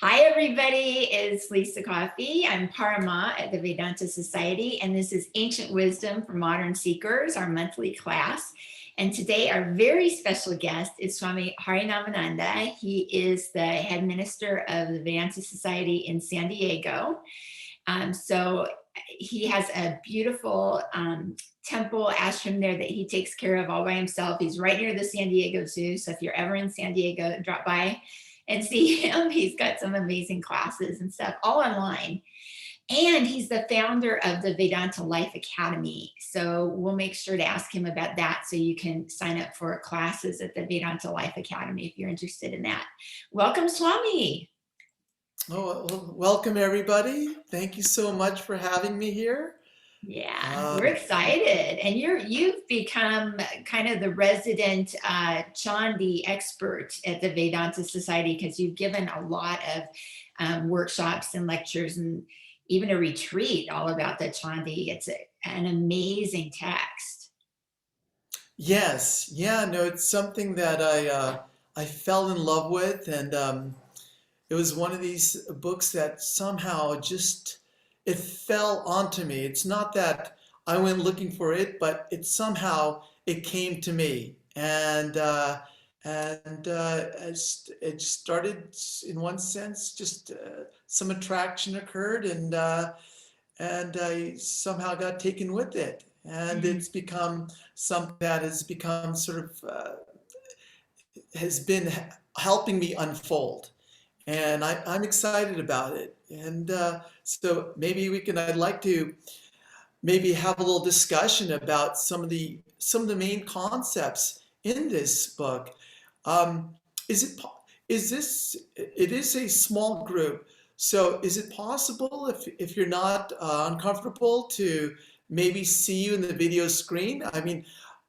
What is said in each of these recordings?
Hi, everybody. It's Lisa Coffey. I'm Parama at the Vedanta Society, and this is Ancient Wisdom for Modern Seekers, our monthly class. And today, our very special guest is Swami Harinamananda. He is the head minister of the Vedanta Society in San Diego. So he has a beautiful temple ashram there that he takes care of all by himself. He's right near the San Diego Zoo. So if you're ever in San Diego, drop by and see him. He's got some amazing classes and stuff all online. And he's the founder of the Vedanta Life Academy. So we'll make sure to ask him about that so you can sign up for classes at the Vedanta Life Academy if you're interested in that. Welcome, Swami. Oh, well, welcome everybody. Thank you so much for having me here. Yeah, we're excited. And you've become kind of the resident Chandi expert at the Vedanta Society because you've given a lot of workshops and lectures and even a retreat all about the Chandi. It's an amazing text. Yes, yeah, no, it's something that I fell in love with, and it was one of these books that somehow just it fell onto me. It's not that I went looking for it, but it came to me, and it started in one sense. Just some attraction occurred, and I somehow got taken with it, and it's become something that has become sort of has been helping me unfold. And I'm excited about it. And so maybe I'd like to maybe have a little discussion about some of the main concepts in this book. Um, it is a small group. So is it possible if you're not uncomfortable to maybe see you in the video screen? I mean,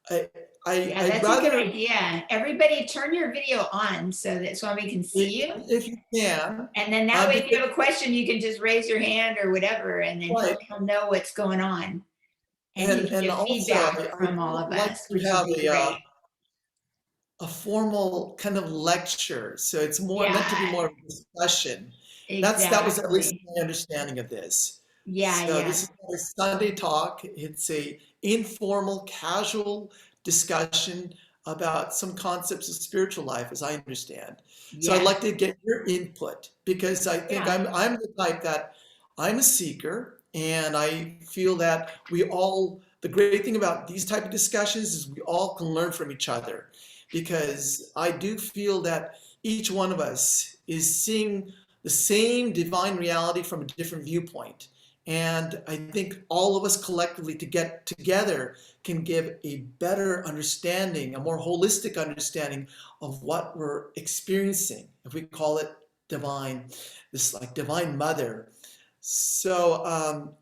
Yeah, I'd that's a good rather, idea. Everybody turn your video on so that Swami can see you. if you can, And then that way, if you because, have a question, you can just raise your hand or whatever, and then right. he'll know what's going on. And he can And get also, feedback I from all don't of like us, to which would have be great. a formal kind of lecture. So it's more meant to be Yeah, more of a discussion. That was at least exactly. my understanding of this. Yeah, So yeah, this is not a Sunday talk. It's a informal, casual discussion about some concepts of spiritual life, as I understand. So I'd yeah, like to get your input because I think yeah. I'm the type that I'm a seeker, and I feel that we all, the great thing about these type of discussions is we all can learn from each other, because I do feel that each one of us is seeing the same divine reality from a different viewpoint. And I think all of us collectively to get together can give a better understanding, a more holistic understanding of what we're experiencing. If we call it divine, this like divine mother. So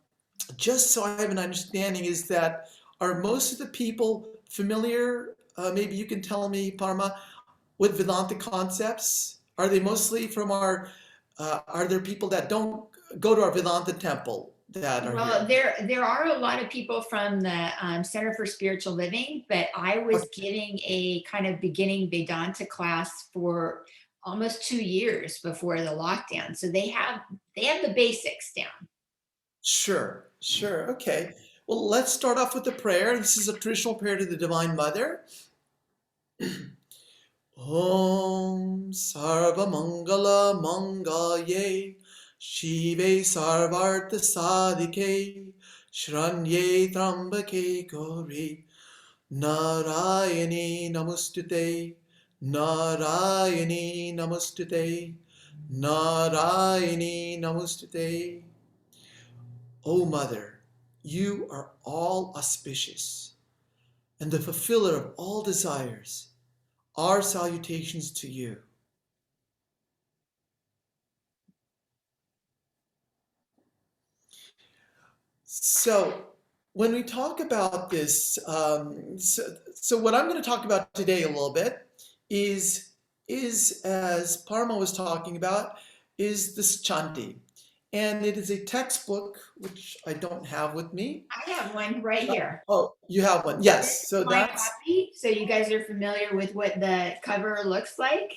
just so I have an understanding, is that are most of the people familiar? Maybe you can tell me, Parma, with Vedanta concepts. Are they mostly from our? Are there people that don't go to our Vedanta temple that are Well, here? there are a lot of people from the Center for Spiritual Living, but I was Okay, giving a kind of beginning Vedanta class for almost 2 years before the lockdown, so they have the basics down. sure, sure. Okay. Well, let's start off with the prayer. This is a traditional prayer to the Divine Mother. Om Sarva Mangala Mangaye Shive Sarvartha Sadike Shranye Trambake Gauri Narayani Namostute Narayani Namostute Narayani Namostute. O Mother, you are all auspicious and the fulfiller of all desires. Our salutations to you. So, when we talk about this, so what I'm going to talk about today a little bit is as Parma was talking about, is this Chandi, and it is a textbook which I don't have with me. I have one right here. Oh, you have one? This Yes. is So my that's copy, so you guys are familiar with what the cover looks like.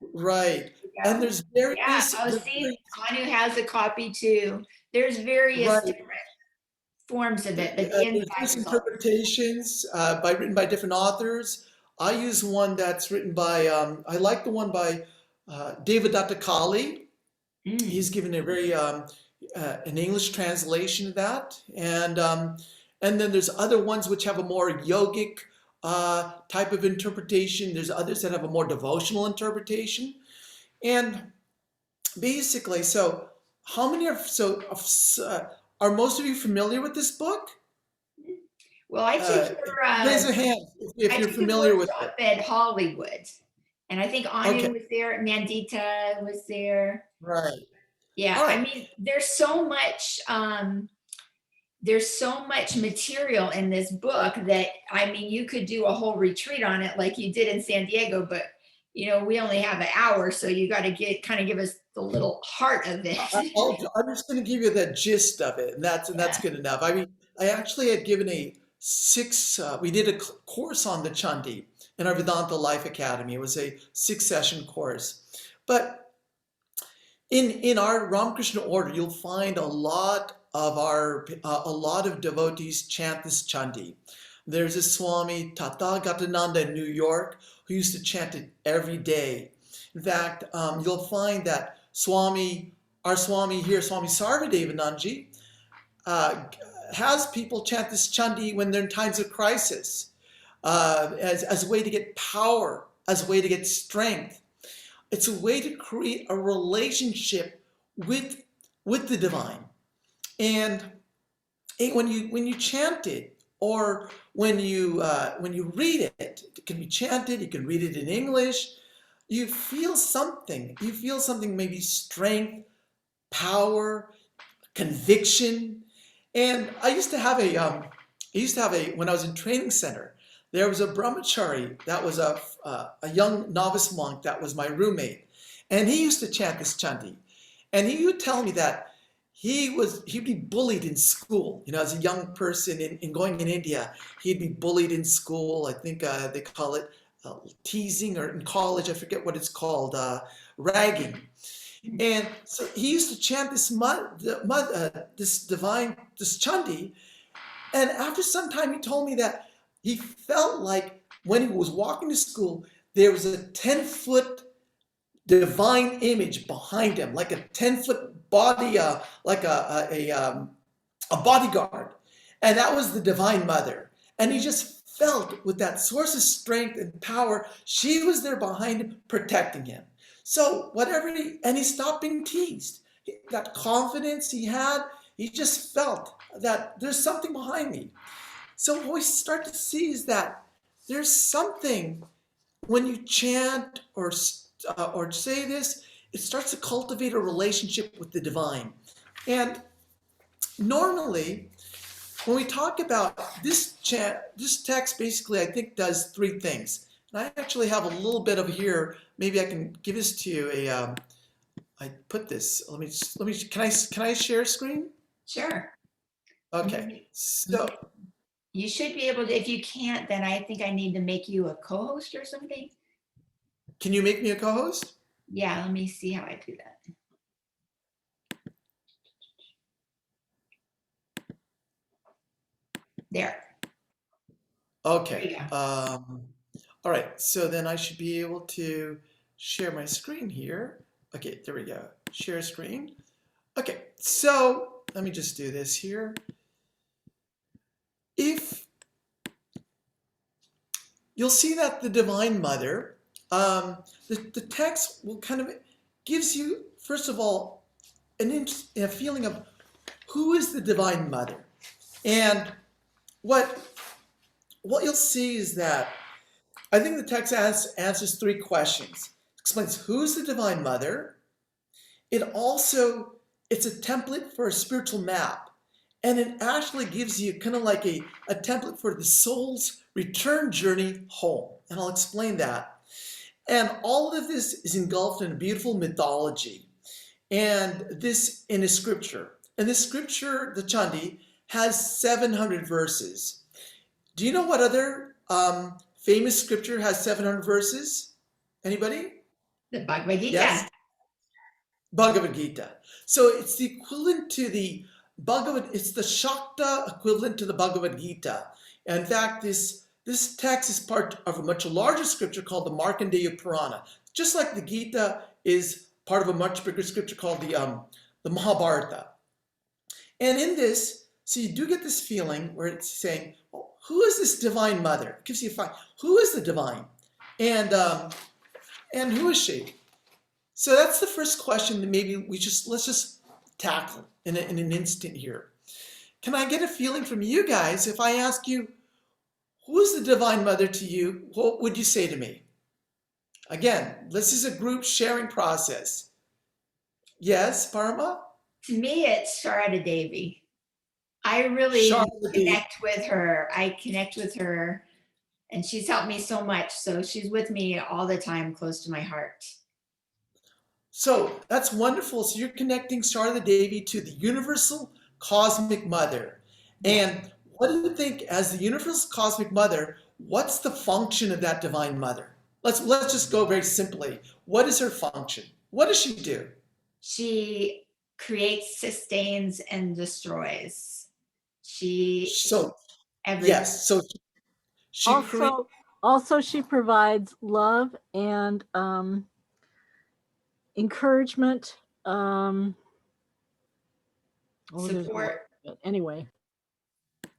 right. you And go. there's Yeah. various, Oh, there's see, very, Anu has a copy too. There's various right. different forms of it, but the There's inside various is all. interpretations written by different authors. I use one that's written by, I like the one by David Kali. He's Mm. given a very an English translation of that, and then there's other ones which have a more yogic type of interpretation. There's others that have a more devotional interpretation, and basically, so how many are most of you familiar with this book? Well, I took Uh, your Raise a hand if I you're took a familiar with workshop it. at Hollywood, and I think Okay, Anu was there, Mandita was there. right. Yeah, All I right. mean, there's so much material in this book that I mean, you could do a whole retreat on it like you did in San Diego, but we only have an hour, so you got to give us the little heart of it. I'm just going to give you the gist of it, and that's Yeah. good enough. I mean, I actually had given a six. We did a course on the Chandi in our Vedanta Life Academy. It was a 6 session course, but in our Ramakrishna order, you'll find a lot of devotees chant this Chandi. There's a Swami Tathagatananda in New York who used to chant it every day. In fact, you'll find that our Swami here, Swami Sarvadevananji, uh, has people chant this Chandi when they're in times of crisis, as a way to get power, as a way to get strength. It's a way to create a relationship with with the divine. And when you chant it, or when you read it, it can be chanted. You can read it in English. You feel something. You feel something, maybe strength, power, conviction. And when I was in training center, there was a brahmachari that was a young novice monk that was my roommate, and he used to chant this chanti, and he would tell me that he'd be bullied in school. As a young person in going in India, he'd be bullied in school. I think they call it teasing, or in college, I forget what it's called, ragging. And so he used to chant this Chandi. And after some time, he told me that he felt like when he was walking to school, there was a 10-foot divine image behind him, like a 10-foot body, like a bodyguard. And that was the Divine Mother. And he just felt, with that source of strength and power, she was there behind him, protecting him. So and he stopped being teased. That confidence he had, he just felt that there's something behind me. So what we start to see is that there's something when you chant or say this, it starts to cultivate a relationship with the divine. And normally, when we talk about this text basically, I think, does three things. And I actually have a little bit of here. Maybe I can give this to you. I put this. Can I share screen? Sure. Okay. So You should be able to. If you can't, then I think I need to make you a co-host or something. can you make me a co-host? Yeah, let me see how I do that. There. There you Okay. go. All right. So then I should be able to share my screen here. Okay. There we go. Share screen. Okay. So let me just do this here. If you'll see that the Divine Mother, the text will kind of gives you, first of all, a feeling of who is the Divine Mother. And what you'll see is that I think the text answers three questions. It explains who's the Divine Mother. It's a template for a spiritual map. And it actually gives you kind of like a template for the soul's return journey home. And I'll explain that. And all of this is engulfed in a beautiful mythology. And this in a scripture. And this scripture, the Chandi, has 700 verses. Do you know what other famous scripture has 700 verses? Anybody? The Bhagavad Yes? Gita. Bhagavad Gita. So it's the equivalent to the it's the Shakta equivalent to the Bhagavad Gita. And in fact, this text is part of a much larger scripture called the Markandeya Purana. Just like the Gita is part of a much bigger scripture called the Mahabharata. And in this, so you do get this feeling where it's saying, well, who is this divine mother? It gives you a find. Who is the divine? And who is she? So that's the first question that maybe let's just tackle in an instant here. Can I get a feeling from you guys if I ask you, who is the divine mother to you? What would you say to me? Again, this is a group sharing process. Yes, Parma? To me, it's Sharada Devi. I really Sharada Devi. connect with her. I connect with her, and she's helped me so much. So she's with me all the time, close to my heart. So that's wonderful. So you're connecting Sharada Devi to the universal cosmic mother. And what do you think, as the universal cosmic mother, what's the function of that divine mother? Let's just go very simply. What is her function? What does she do? She creates, sustains, and destroys. So everything. yes, so she also she provides love and encouragement, support. Anyway.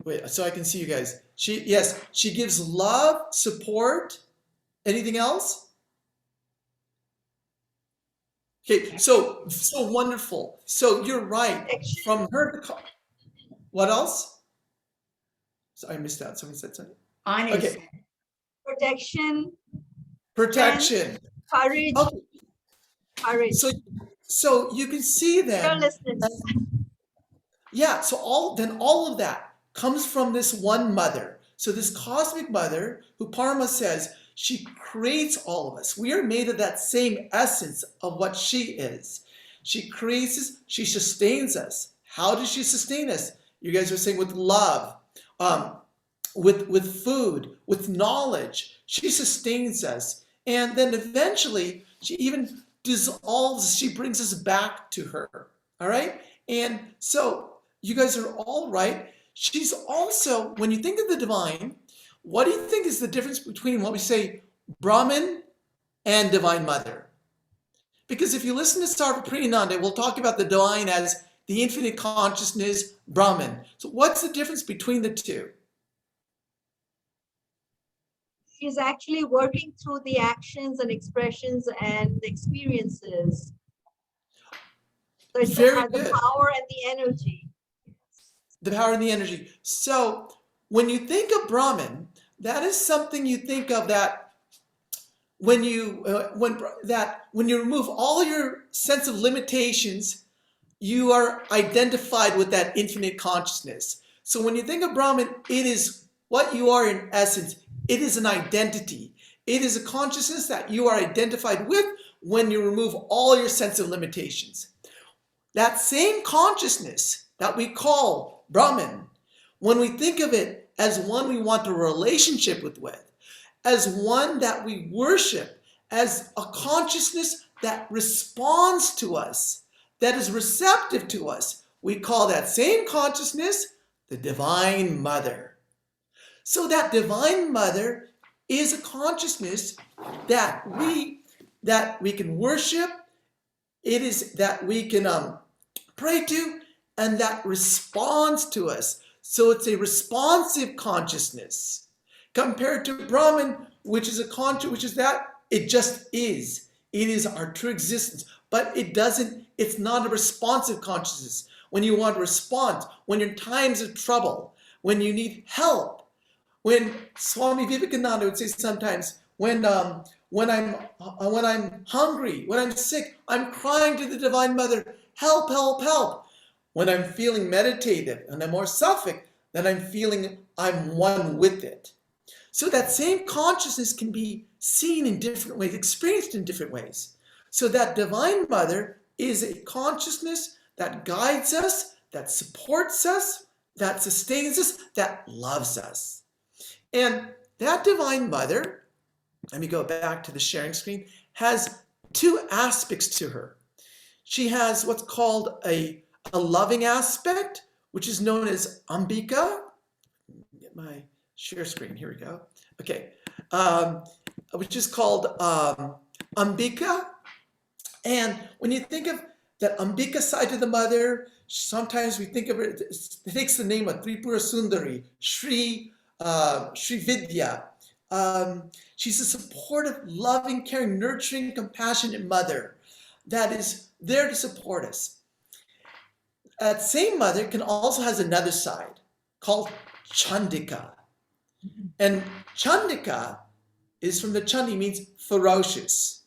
Wait, so I can see you guys. She gives love, support. Anything else? Okay, so wonderful. So you're right. From her, what else? So I missed that. Somebody said something. Honest. Okay. Protection. Courage. Okay. Courage. So you can see then. Fearlessness. Yeah. So all of that comes from this one mother. So this cosmic mother, who Parma says, she creates all of us. We are made of that same essence of what she is. She creates us. She sustains us. How does she sustain us? You guys are saying with love, with food, with knowledge. She sustains us. And then eventually, she even dissolves. She brings us back to her. All right? And so you guys are all right. She's also, when you think of the divine, what do you think is the difference between what we say Brahman and Divine Mother? Because if you listen to Sarvapriyananda, we'll talk about the divine as the infinite consciousness, Brahman. So what's the difference between the two? She's actually working through the actions and expressions and experiences. So it's Very the good. power and the energy. The power and the energy. So when you think of Brahman, that is something you think of that when you remove all your sense of limitations, you are identified with that infinite consciousness. So when you think of Brahman, it is what you are in essence. It is an identity. It is a consciousness that you are identified with when you remove all your sense of limitations. That same consciousness that we call Brahman, when we think of it as one we want a relationship with, as one that we worship, as a consciousness that responds to us, that is receptive to us, we call that same consciousness the Divine Mother. So that Divine Mother is a consciousness that we can worship. It is that we can pray to, and that responds to us. So it's a responsive consciousness compared to Brahman, which is a conscious, which is that it just is. It is our true existence, but it's not a responsive consciousness. When you want to respond, when you're in times of trouble, when you need help, when Swami Vivekananda would say sometimes, when I'm hungry, when I'm sick, I'm crying to the Divine Mother, help, help, help. When I'm feeling meditative and I'm more Sattvic, then I'm feeling I'm one with it. So that same consciousness can be seen in different ways, experienced in different ways. So that Divine Mother is a consciousness that guides us, that supports us, that sustains us, that loves us. And that Divine Mother, let me go back to the sharing screen, has two aspects to her. She has what's called a loving aspect, which is known as Ambika. Get my share screen. Here we go. Okay. Which is called Ambika. And when you think of that Ambika side of the mother, sometimes we think of it, it takes the name of Tripura Sundari, Sri Vidya. She's a supportive, loving, caring, nurturing, compassionate mother that is there to support us. That same mother can also has another side called Chandika. And Chandika is from the Chandi, means ferocious.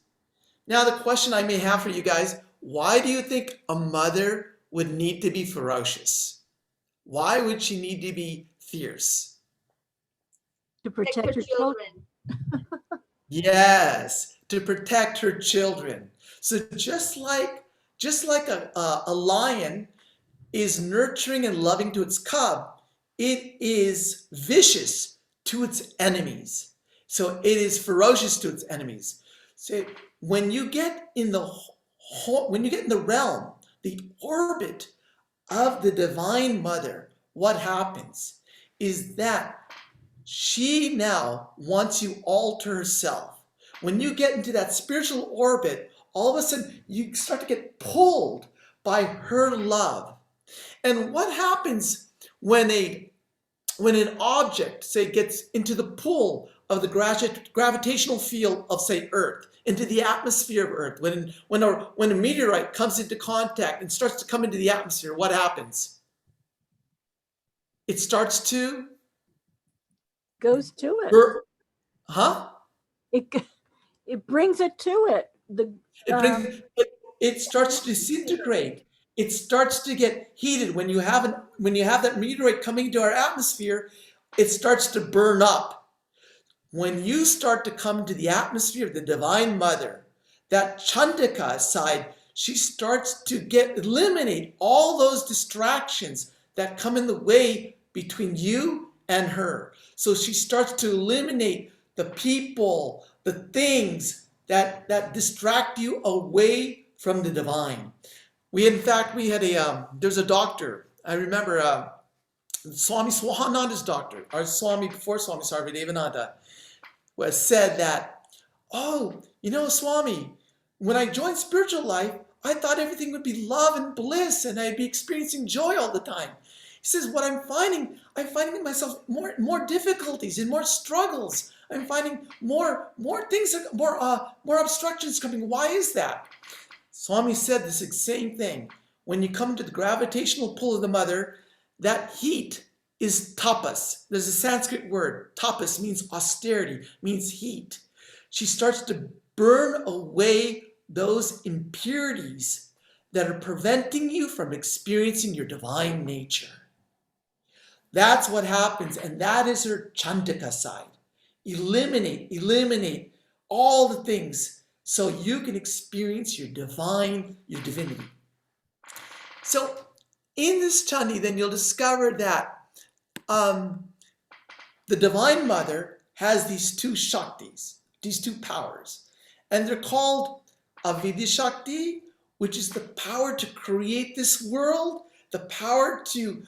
Now the question I may have for you guys, why do you think a mother would need to be ferocious? Why would she need to be fierce? To protect her children. Yes, to protect her children. So just like a lion is nurturing and loving to its cub, it is vicious to its enemies. So it is ferocious to its enemies. So when you get in the realm, the orbit of the Divine Mother, what happens is that she now wants you all to herself. When you get into that spiritual orbit, all of a sudden you start to get pulled by her love. And what happens when an object, say, gets into the pull of the gravitational field of, say, Earth, into the atmosphere of Earth, when a meteorite comes into contact and starts to come into the atmosphere, what happens? It starts to Goes to it. Huh? It brings it to it. It starts to disintegrate. It starts to get heated. When you have that meteorite coming into our atmosphere, it starts to burn up. When you start to come to the atmosphere of the Divine Mother, that Chandika side, she starts to eliminate all those distractions that come in the way between you and her. So she starts to eliminate the people, the things that distract you away from the divine. There's a doctor. I remember Swami Swahananda's doctor, our Swami before Swami Sarvadevananda, was said that, Swami, when I joined spiritual life, I thought everything would be love and bliss and I'd be experiencing joy all the time. He says, what I'm finding in myself more difficulties and more struggles. I'm finding more things, more obstructions coming. Why is that? Swami said this same thing. When you come to the gravitational pull of the mother, that heat is tapas. There's a Sanskrit word. Tapas means austerity, means heat. She starts to burn away those impurities that are preventing you from experiencing your divine nature. That's what happens, and that is her Chandika side. Eliminate all the things so you can experience your divinity. So in this Chandi, then you'll discover that the Divine Mother has these two Shaktis, these two powers, and they're called Avidya Shakti, which is the power to create this world, the power to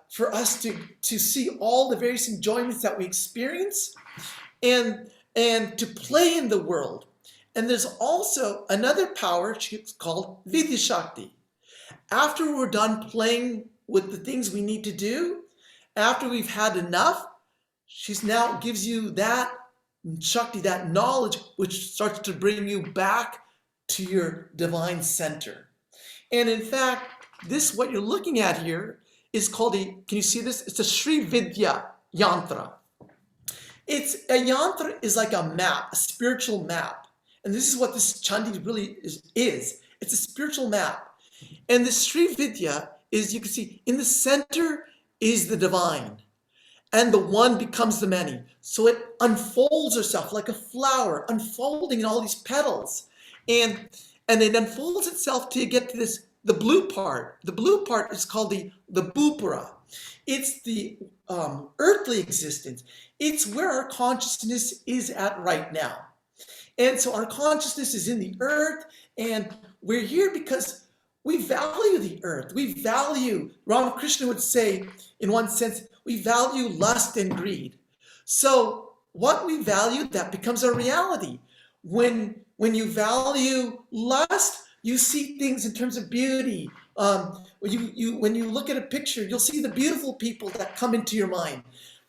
for us to see all the various enjoyments that we experience, and to play in the world. And there's also another power called Vidya Shakti. After we're done playing with the things we need to do, after we've had enough, she now gives you that Shakti, that knowledge, which starts to bring you back to your divine center. And in fact, what you're looking at here is called can you see this? It's a Sri Vidya Yantra. A yantra is like a map, a spiritual map. And this is what this Chandi really is. It's a spiritual map. And the Sri Vidya is, you can see, in the center is the divine. And the one becomes the many. So it unfolds herself like a flower, unfolding in all these petals. And it unfolds itself till you get to the blue part. The blue part is called the Bhupara. It's the earthly existence. It's where our consciousness is at right now. And so our consciousness is in the earth, and we're here because we value the earth. We value, Ramakrishna would say, in one sense, we value lust and greed. So what we value, that becomes our reality. When you value lust, you see things in terms of beauty. When you look at a picture, you'll see the beautiful people that come into your mind.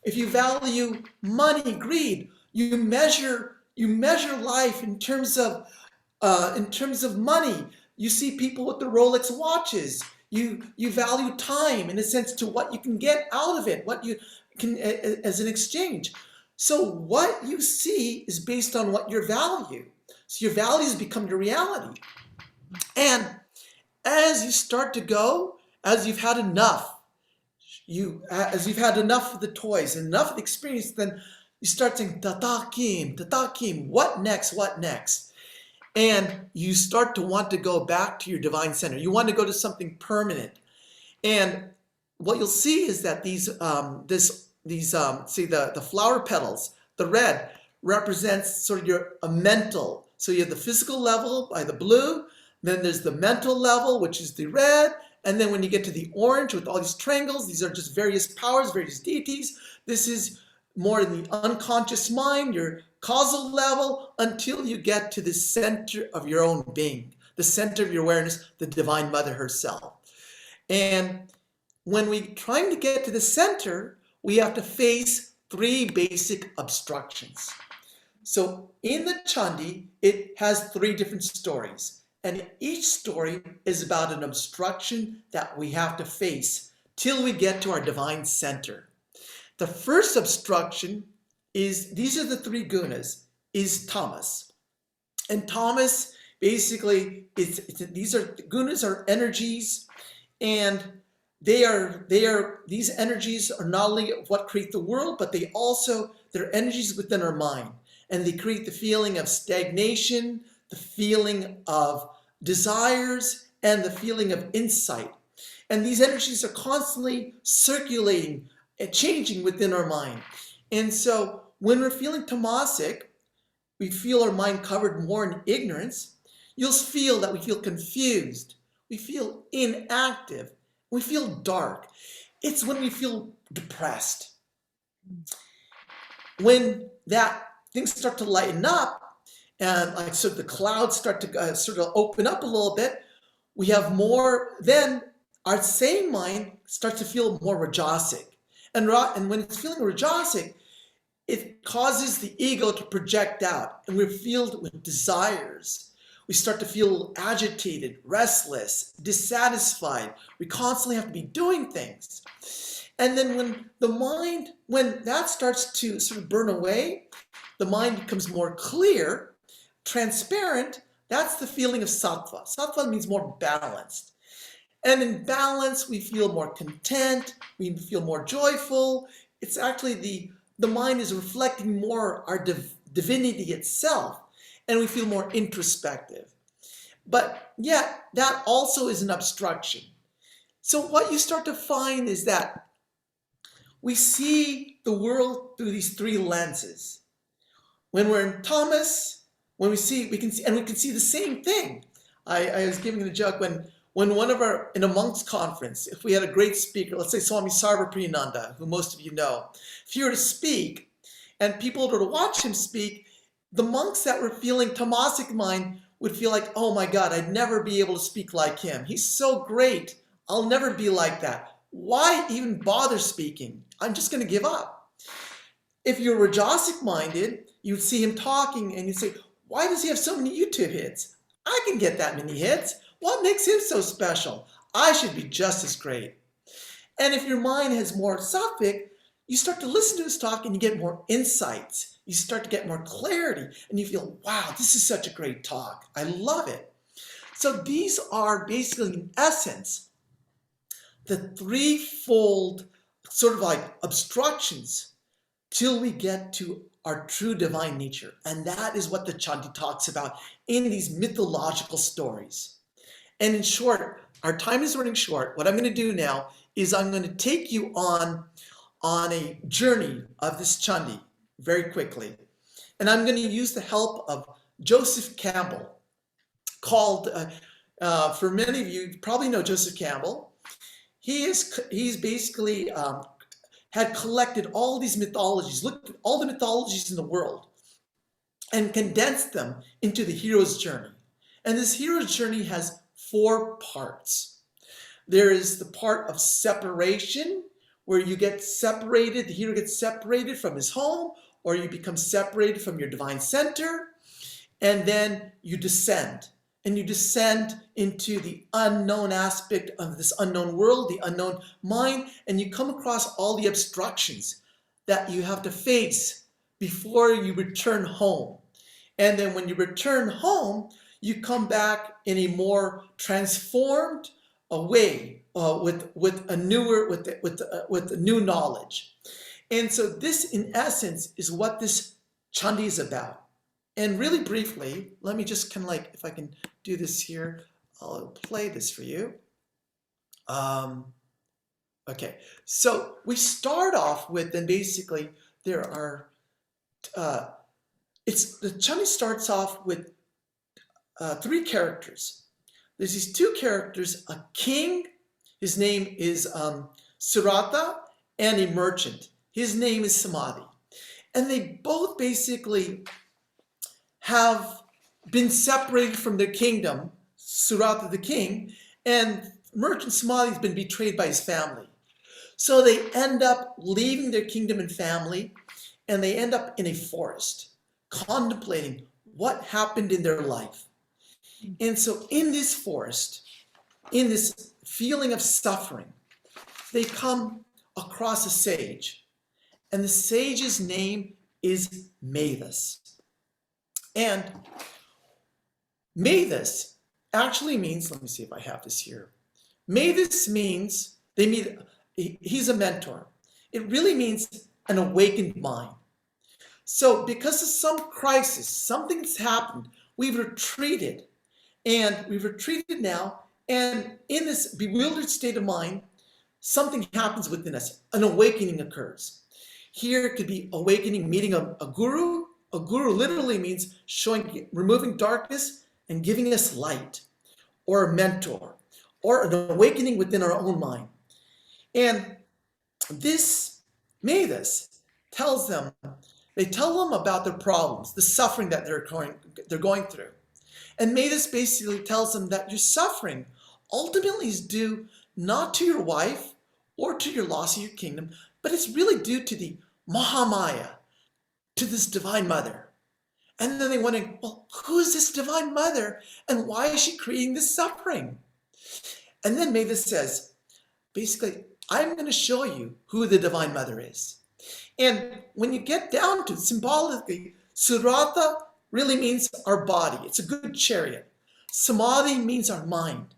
If you value money, greed, you measure life in terms of money. You see people with the Rolex watches. You value time in a sense to what you can get out of it, what you can as an exchange. So what you see is based on what you value. So your values become your reality. And as you start to go, as you've had enough of the toys, enough of the experience, then you start saying, tatakim, what next, what next? And you start to want to go back to your divine center. You want to go to something permanent. And what you'll see is that see the flower petals, the red represents sort of a mental. So you have the physical level by the blue, then there's the mental level, which is the red, and then when you get to the orange with all these triangles, these are just various powers, various deities. This is more in the unconscious mind, your causal level, until you get to the center of your own being, the center of your awareness, the Divine Mother herself. And when we're trying to get to the center, we have to face three basic obstructions. So in the Chandi, it has three different stories. And each story is about an obstruction that we have to face till we get to our divine center. The first obstruction is, these are the three gunas, is tamas. And tamas, basically, gunas are energies, and these energies are not only what create the world, but they're energies within our mind. And they create the feeling of stagnation, the feeling of desires, and the feeling of insight. And these energies are constantly circulating and changing within our mind. And so when we're feeling tamasic, we feel our mind covered more in ignorance. You'll feel that we feel confused, we feel inactive, we feel dark. It's when we feel depressed. When things start to lighten up, and so the clouds start to sort of open up a little bit, we have more, then our same mind starts to feel more rajasic. And when it's feeling rajasic, it causes the ego to project out, and we're filled with desires. We start to feel agitated, restless, dissatisfied. We constantly have to be doing things. And then when that starts to sort of burn away, the mind becomes more clear, transparent. That's the feeling of sattva. Sattva means more balanced. And in balance, we feel more content, we feel more joyful. It's actually the mind is reflecting more our divinity itself, and we feel more introspective. But yet, that also is an obstruction. So what you start to find is that we see the world through these three lenses. When we're in tamas, we can see the same thing. I was giving a joke when in a monks conference, if we had a great speaker, let's say Swami Harinamananda, who most of you know, if he were to speak and people were to watch him speak, the monks that were feeling tamasic mind would feel like, oh my God, I'd never be able to speak like him. He's so great. I'll never be like that. Why even bother speaking? I'm just going to give up. If you're rajasic minded, you'd see him talking and you'd say, why does he have so many YouTube hits? I can get that many hits. What makes him so special? I should be just as great. And if your mind has more sattvic, you start to listen to his talk and you get more insights. You start to get more clarity and you feel, wow, this is such a great talk. I love it. So these are basically, in essence, the threefold sort of like obstructions till we get to our true divine nature. And that is what the Chandi talks about in these mythological stories. And in short, our time is running short. What I'm going to do now is I'm going to take you on a journey of this Chandi very quickly. And I'm going to use the help of Joseph Campbell, called, for many of you probably know Joseph Campbell. He's basically had collected all these mythologies, looked at all the mythologies in the world, and condensed them into the hero's journey. And this hero's journey has 4 parts. There is the part of separation, where you get separated, the hero gets separated from his home, or you become separated from your divine center, and then you descend. And you descend into the unknown aspect of this unknown world, the unknown mind, and you come across all the obstructions that you have to face before you return home. And then when you return home, you come back in a more transformed way, with a new knowledge. And so this, in essence, is what this Chandi is about. And really briefly, let me just kind of like, if I can do this here, I'll play this for you. Okay, so we start off with, and basically there are, the Chandi starts off with 3 characters. There's these 2 characters, a king, his name is Suratha, and a merchant. His name is Samadhi. And they both basically have been separated from their kingdom, Suratha the king, and merchant Samadhi has been betrayed by his family. So they end up leaving their kingdom and family, and they end up in a forest, contemplating what happened in their life. And so in this forest, in this feeling of suffering, they come across a sage, and the sage's name is Mavis. And Mavis actually means, let me see if I have this here. Mavis means, he's a mentor. It really means an awakened mind. So because of some crisis, something's happened, we've retreated. And we've retreated now, and in this bewildered state of mind, something happens within us. An awakening occurs. Here it could be awakening, meeting a guru. A guru literally means removing darkness and giving us light, or a mentor, or an awakening within our own mind. And this Mavis tells them, they tell them about their problems, the suffering that they're going through. And Mavis basically tells them that your suffering ultimately is due not to your wife or to your loss of your kingdom, but it's really due to the Mahamaya, to this divine mother. And then they wonder, well, who is this divine mother and why is she creating this suffering? And then Mavis says, basically, I'm going to show you who the divine mother is. And when you get down to it, symbolically, Suratha really means our body. It's a good chariot. Samadhi means our mind.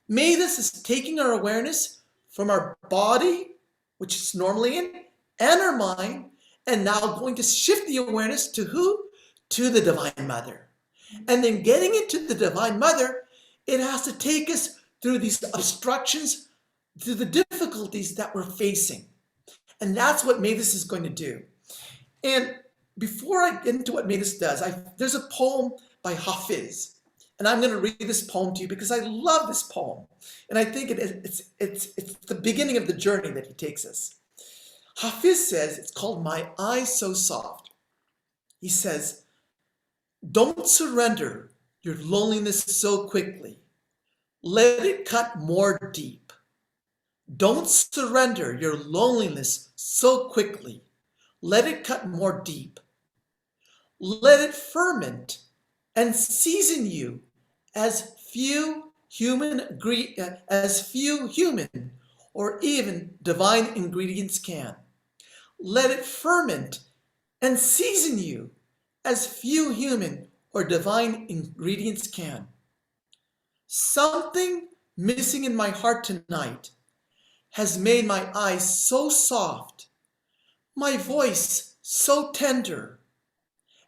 Mavis is taking our awareness from our body, which it's normally in, and our mind, and now going to shift the awareness to who? To the Divine Mother. And then getting into the Divine Mother, it has to take us through these obstructions, through the difficulties that we're facing. And that's what Mavis is going to do. And before I get into what Mavis does, there's a poem by Hafiz. And I'm going to read this poem to you because I love this poem. And I think it's the beginning of the journey that he takes us. Hafiz says, it's called My Eyes So Soft. He says, don't surrender your loneliness so quickly. Let it cut more deep. Don't surrender your loneliness so quickly. Let it cut more deep. Let it ferment and season you as few human or even divine ingredients can. Let it ferment and season you as few human or divine ingredients can. Something missing in my heart tonight has made my eyes so soft, my voice so tender,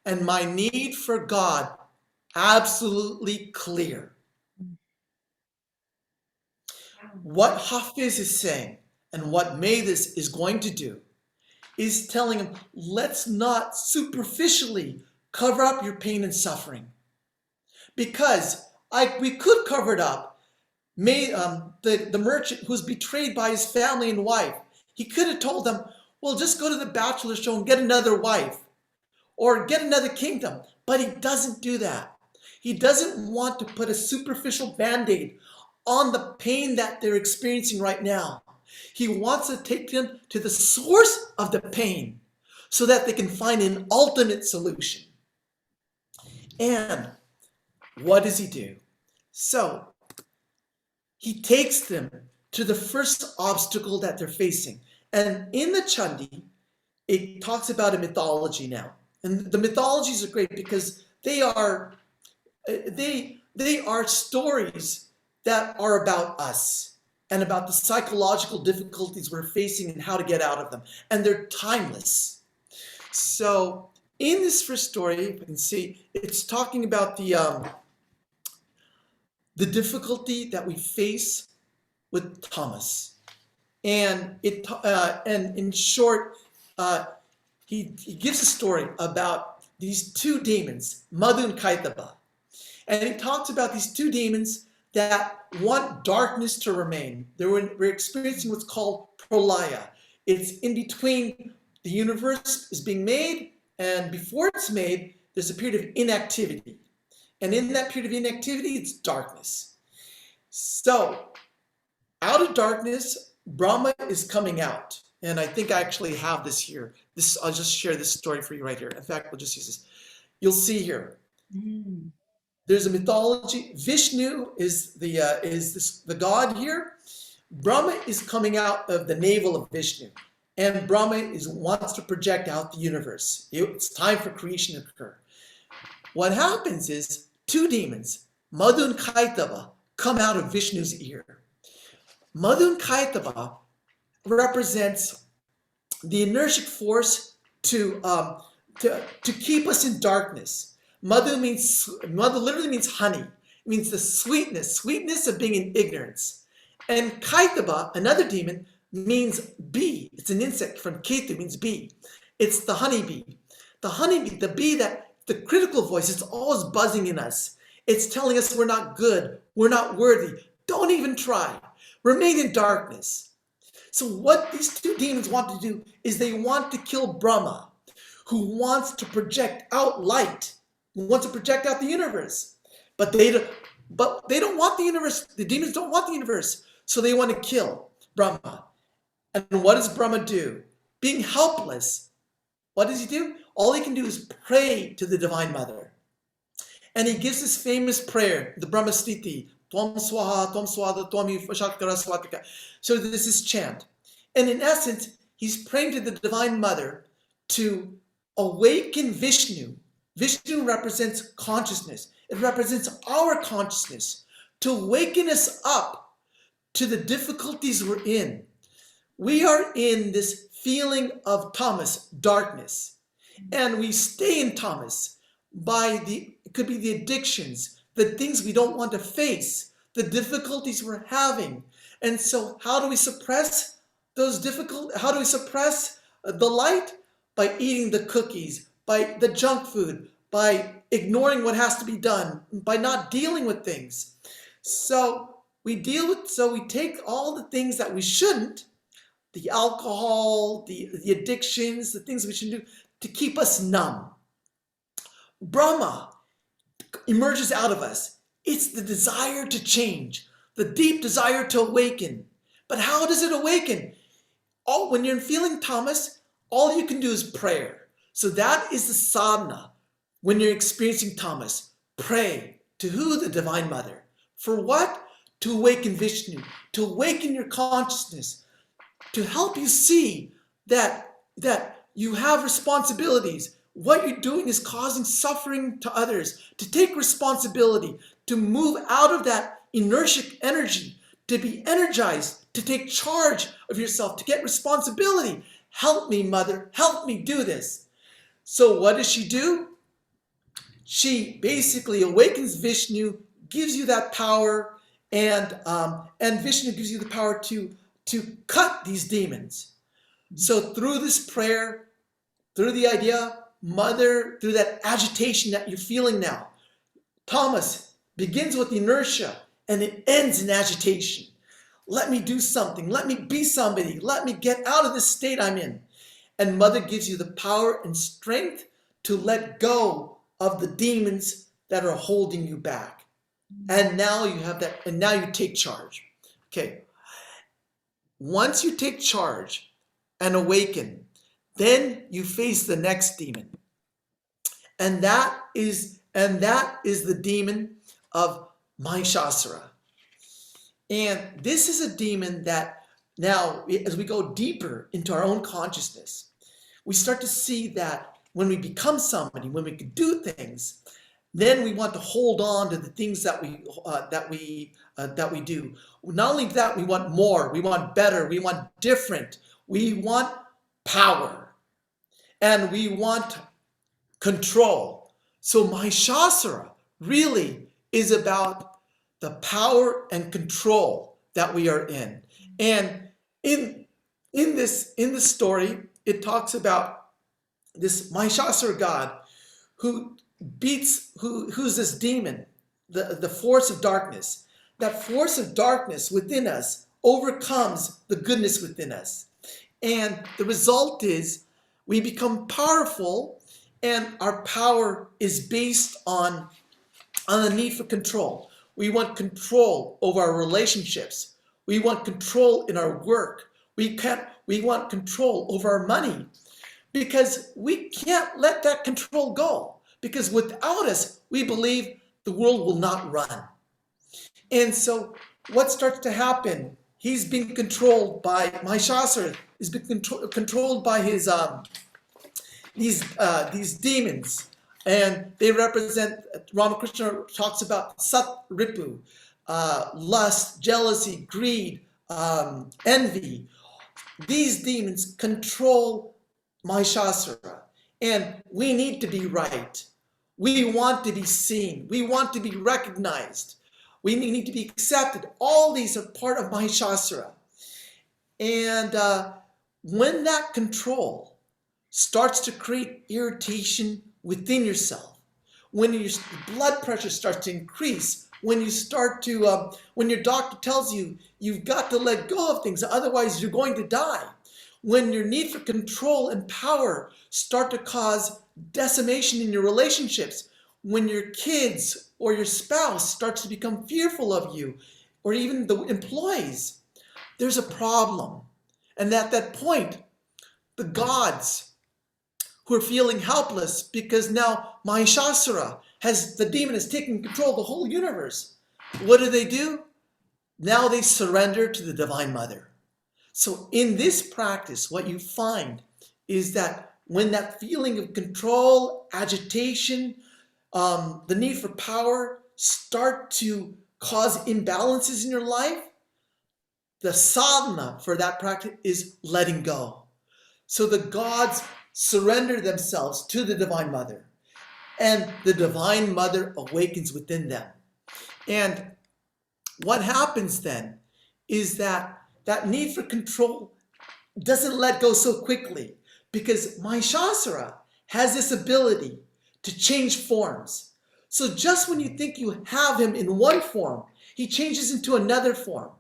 and my need for God absolutely clear. What Hafiz is saying and what Mavis is going to do is telling him, let's not superficially cover up your pain and suffering. Because we could cover it up. The merchant who was betrayed by his family and wife, he could have told them, well, just go to the bachelor show and get another wife or get another kingdom. But he doesn't do that. He doesn't want to put a superficial band-aid on the pain that they're experiencing right now. He wants to take them to the source of the pain so that they can find an ultimate solution. And what does he do? So he takes them to the first obstacle that they're facing. And in the Chandi, it talks about a mythology now. And the mythologies are great because they are stories that are about us and about the psychological difficulties we're facing and how to get out of them. And they're timeless. So in this first story, if you can see, it's talking about the difficulty that we face with tamas. And in short, he gives a story about these two demons, Madhu and Kaitaba. And he talks about these two demons that want darkness to remain. We're experiencing what's called pralaya. It's in between the universe is being made, and before it's made, there's a period of inactivity. And in that period of inactivity, it's darkness. So, out of darkness, Brahma is coming out. And I think I actually have this here. I'll just share this story for you right here. In fact, we'll just use this. You'll see here. There's a mythology. Vishnu is the god here. Brahma is coming out of the navel of Vishnu. And Brahma wants to project out the universe. It's time for creation to occur. What happens is two demons, Madhu and Kaitaba, come out of Vishnu's ear. Madhu and Kaitaba represents the inertic force to keep us in darkness. Madhu literally means honey. It means the sweetness of being in ignorance. And Kaitaba, another demon, means bee. It's an insect from Ketu, means bee. It's the honeybee. The honeybee, the bee that the critical voice is always buzzing in us. It's telling us we're not good, we're not worthy. Don't even try. Remain in darkness. So what these two demons want to do is they want to kill Brahma, who wants to project out light, who wants to project out the universe. But they don't want the universe. The demons don't want the universe. So they want to kill Brahma. And what does Brahma do? Being helpless, what does he do? All he can do is pray to the Divine Mother. And he gives this famous prayer, the Brahma Stiti, Tvam Swaha, Tvam Swada, Twami Shakara Swatika. So this is chant. And in essence, he's praying to the Divine Mother to awaken Vishnu. Vishnu represents consciousness. It represents our consciousness, to awaken us up to the difficulties we're in. We are in this feeling of tamas, darkness. And we stay in tamas by it could be the addictions, the things we don't want to face, the difficulties we're having. And so how do we suppress those how do we suppress the light? By eating the cookies, by the junk food, by ignoring what has to be done, by not dealing with things. So we take all the things that we shouldn't, the alcohol, the addictions, the things we shouldn't do, to keep us numb. Brahma emerges out of us. It's the desire to change, the deep desire to awaken. But how does it awaken? When you're feeling tamas, all you can do is prayer. So that is the sadhana. When you're experiencing tamas, pray to who? The Divine Mother. For what? To awaken Vishnu, to awaken your consciousness, to help you see that you have responsibilities. What you're doing is causing suffering to others. To take responsibility, to move out of that inertic energy, to be energized, to take charge of yourself, to get responsibility. Help me, Mother. Help me do this. So what does she do? She basically awakens Vishnu, gives you that power, and Vishnu gives you the power to cut these demons. So through this prayer, through the idea Mother, through that agitation that you're feeling now. Thomas begins with inertia and it ends in agitation. Let me do something. Let me be somebody. Let me get out of this state I'm in. And Mother gives you the power and strength to let go of the demons that are holding you back. And now you have that, and now you take charge. Okay. Once you take charge and awaken, then you face the next demon. And that is the demon of Mahishasura. And this is a demon that now, as we go deeper into our own consciousness, we start to see that when we become somebody, when we can do things, then we want to hold on to the things that we do. Not only that, we want more, we want better, we want different, we want power, and we want control. So Mahishasura really is about the power and control that we are in. And in this story, it talks about this Mahishasura god who's this demon, the force of darkness. That force of darkness within us overcomes the goodness within us. And the result is we become powerful, and our power is based on the need for control. We want control over our relationships. We want control in our work. We want control over our money, because we can't let that control go. Because without us, we believe the world will not run. And so what starts to happen? He's being controlled by Mahishasura. He's being controlled by his these demons. And they represent, Ramakrishna talks about Sat Ripu, lust, jealousy, greed, envy. These demons control Mahishasura. And we need to be right. We want to be seen. We want to be recognized. We need to be accepted. All these are part of Mahishasura. And when that control starts to create irritation within yourself, when your blood pressure starts to increase, when you start to, when your doctor tells you you've got to let go of things, otherwise you're going to die. When your need for control and power start to cause decimation in your relationships, when your kids or your spouse starts to become fearful of you, or even the employees, there's a problem. And at that point, the gods who are feeling helpless because now Mahishasura the demon has taken control of the whole universe. What do? Now they surrender to the Divine Mother. So in this practice, what you find is that when that feeling of control, agitation, the need for power start to cause imbalances in your life, the sadhana for that practice is letting go. So the gods surrender themselves to the Divine Mother, and the Divine Mother awakens within them. And what happens then is that need for control doesn't let go so quickly, because Mahishasura has this ability to change forms. So just when you think you have him in one form, he changes into another form.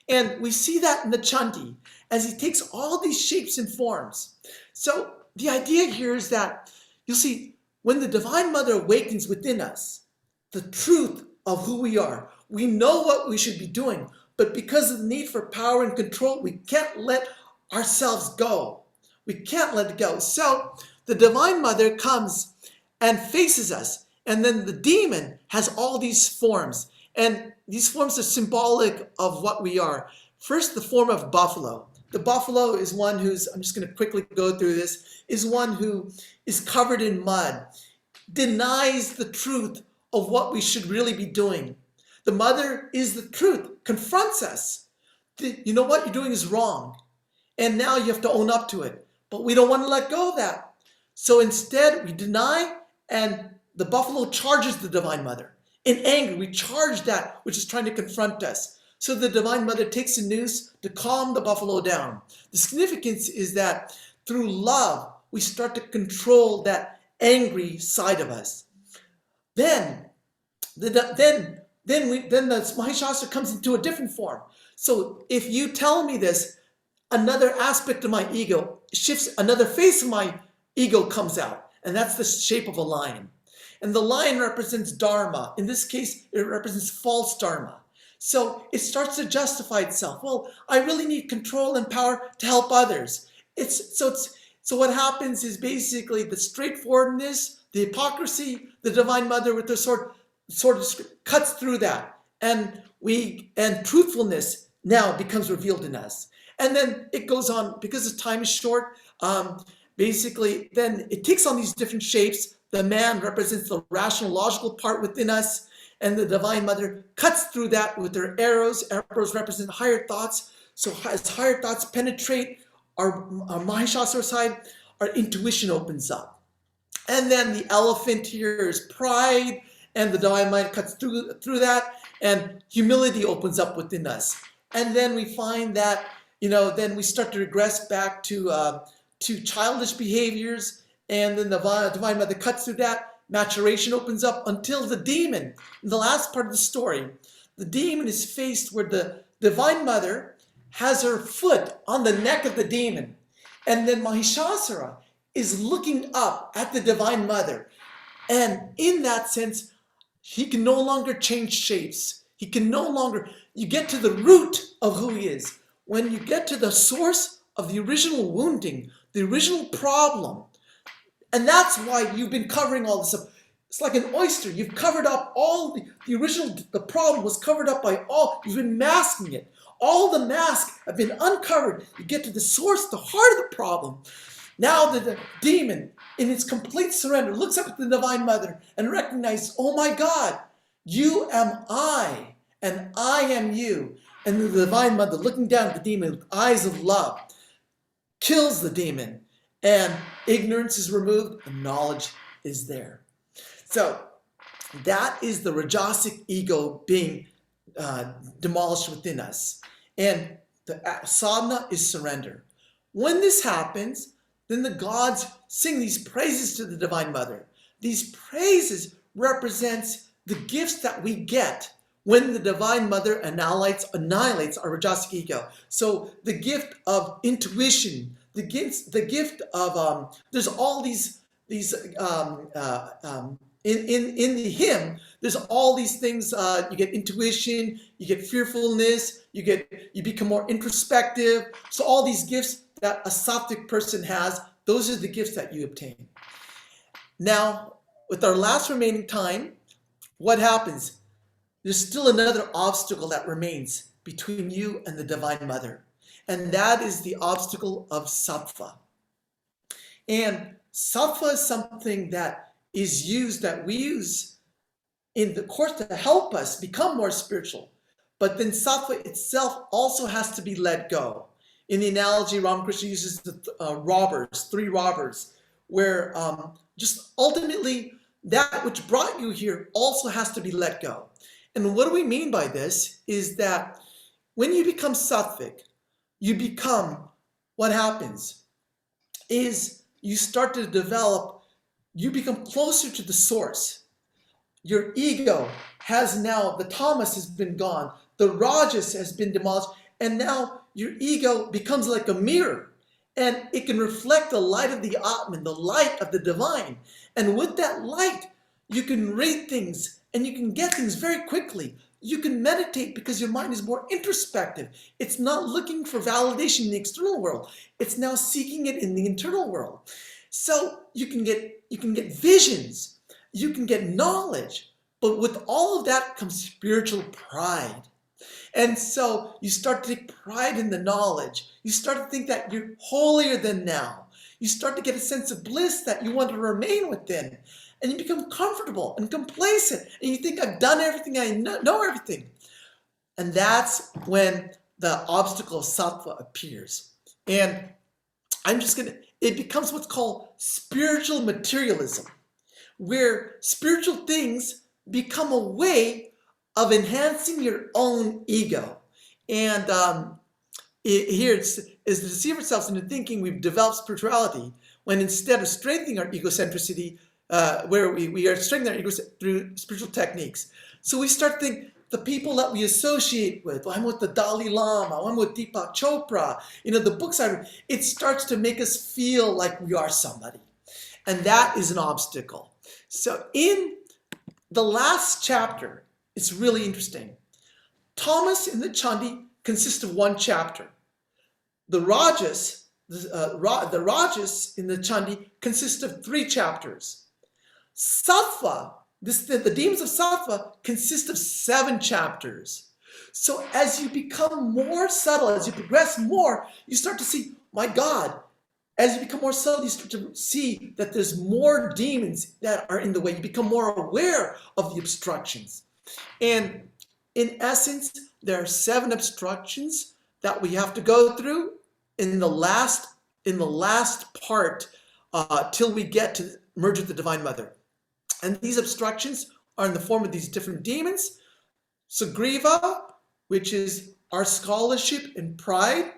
And we see that in the Chandi, as he takes all these shapes and forms. So the idea here is that, you'll see, when the Divine Mother awakens within us, the truth of who we are, we know what we should be doing, but because of the need for power and control, we can't let ourselves go. We can't let it go. So the Divine Mother comes and faces us, and then the demon has all these forms, and these forms are symbolic of what we are. First, the form of buffalo. The buffalo is one who's, I'm just going to quickly go through this, is one who is covered in mud, denies the truth of what we should really be doing. The mother is the truth, confronts us. You know what you're doing is wrong. And now you have to own up to it. But we don't want to let go of that. So instead, we deny, and the buffalo charges the Divine Mother. In anger, we charge that which is trying to confront us. So the Divine Mother takes a noose to calm the buffalo down. The significance is that through love, we start to control that angry side of us. Then the Mahishasura comes into a different form. So if you tell me this, another aspect of my ego shifts, another face of my ego comes out, and that's the shape of a lion. And the lion represents dharma. In this case, it represents false dharma. So it starts to justify itself. Well, I really need control and power to help others. So what happens is basically the straightforwardness, the hypocrisy, the Divine Mother with the sword sort of cuts through that, and truthfulness now becomes revealed in us. And then it goes on, because the time is short, basically then it takes on these different shapes. The man represents the rational, logical part within us, and the Divine Mother cuts through that with her arrows. Arrows represent higher thoughts. So as higher thoughts penetrate our Mahishasura side, our intuition opens up. And then the elephant here is pride, and the Divine Mind cuts through that, and humility opens up within us. And then we find that, then we start to regress back to childish behaviors, and then the Divine Mother cuts through that. Maturation opens up until the demon, in the last part of the story, the demon is faced where the Divine Mother has her foot on the neck of the demon. And then Mahishasura is looking up at the Divine Mother. And in that sense, he can no longer change shapes. He can no longer, you get to the root of who he is. When you get to the source of the original wounding, the original problem, and that's why you've been covering all this up. It's like an oyster. You've covered up all the original, the problem was covered up by all, you've been masking it. All the masks have been uncovered. You get to the source, the heart of the problem. Now the demon, in its complete surrender, looks up at the Divine Mother and recognizes, oh my God, you am I, and I am you. And the Divine Mother, looking down at the demon with eyes of love, kills the demon. And ignorance is removed and knowledge is there. So that is the Rajasic ego being demolished within us. And the sadhana is surrender. When this happens, then the gods sing these praises to the Divine Mother. These praises represents the gifts that we get when the Divine Mother annihilates our Rajasic ego. So the gift of intuition, the gift of there's all these in the hymn. There's all these things. You get intuition, you get fearfulness, you become more introspective. So all these gifts that a sattvic person has, those are the gifts that you obtain. Now, with our last remaining time, what happens? There's still another obstacle that remains between you and the Divine Mother. And that is the obstacle of sattva. And sattva is something that we use in the course to help us become more spiritual. But then sattva itself also has to be let go. In the analogy, Ramakrishna uses the three robbers, where just ultimately that which brought you here also has to be let go. And what do we mean by this is that when you become sattvic, what happens is you start to develop, you become closer to the source. Your ego has now, the tamas has been gone, the rajas has been demolished, and now your ego becomes like a mirror, and it can reflect the light of the Atman, the light of the divine. And with that light, you can read things and you can get things very quickly. You can meditate because your mind is more introspective. It's not looking for validation in the external world. It's now seeking it in the internal world. So you can get visions, you can get knowledge, but with all of that comes spiritual pride. And so you start to take pride in the knowledge. You start to think that you're holier than now. You start to get a sense of bliss that you want to remain within. And you become comfortable and complacent. And you think, I've done everything, I know everything. And that's when the obstacle of sattva appears. And it becomes what's called spiritual materialism, where spiritual things become a way of enhancing your own ego. And here is to deceive ourselves into thinking we've developed spirituality, when instead of strengthening our egocentricity, where we are strengthening our egos through spiritual techniques. So we start thinking, the people that we associate with, I'm with the Dalai Lama, I'm with Deepak Chopra, the books I read, it starts to make us feel like we are somebody. And that is an obstacle. So in the last chapter, it's really interesting. Tamas in the Chandi consists of one chapter. The Rajas in the Chandi consists of 3 chapters. Sattva, the demons of Sattva consist of 7 chapters. So as you become more subtle, as you progress more, you start to see, my God, as you become more subtle, you start to see that there's more demons that are in the way. You become more aware of the obstructions. And in essence, there are 7 obstructions that we have to go through in the last part till we get to merge with the Divine Mother. And these obstructions are in the form of these different demons. Sugriva, which is our scholarship and pride.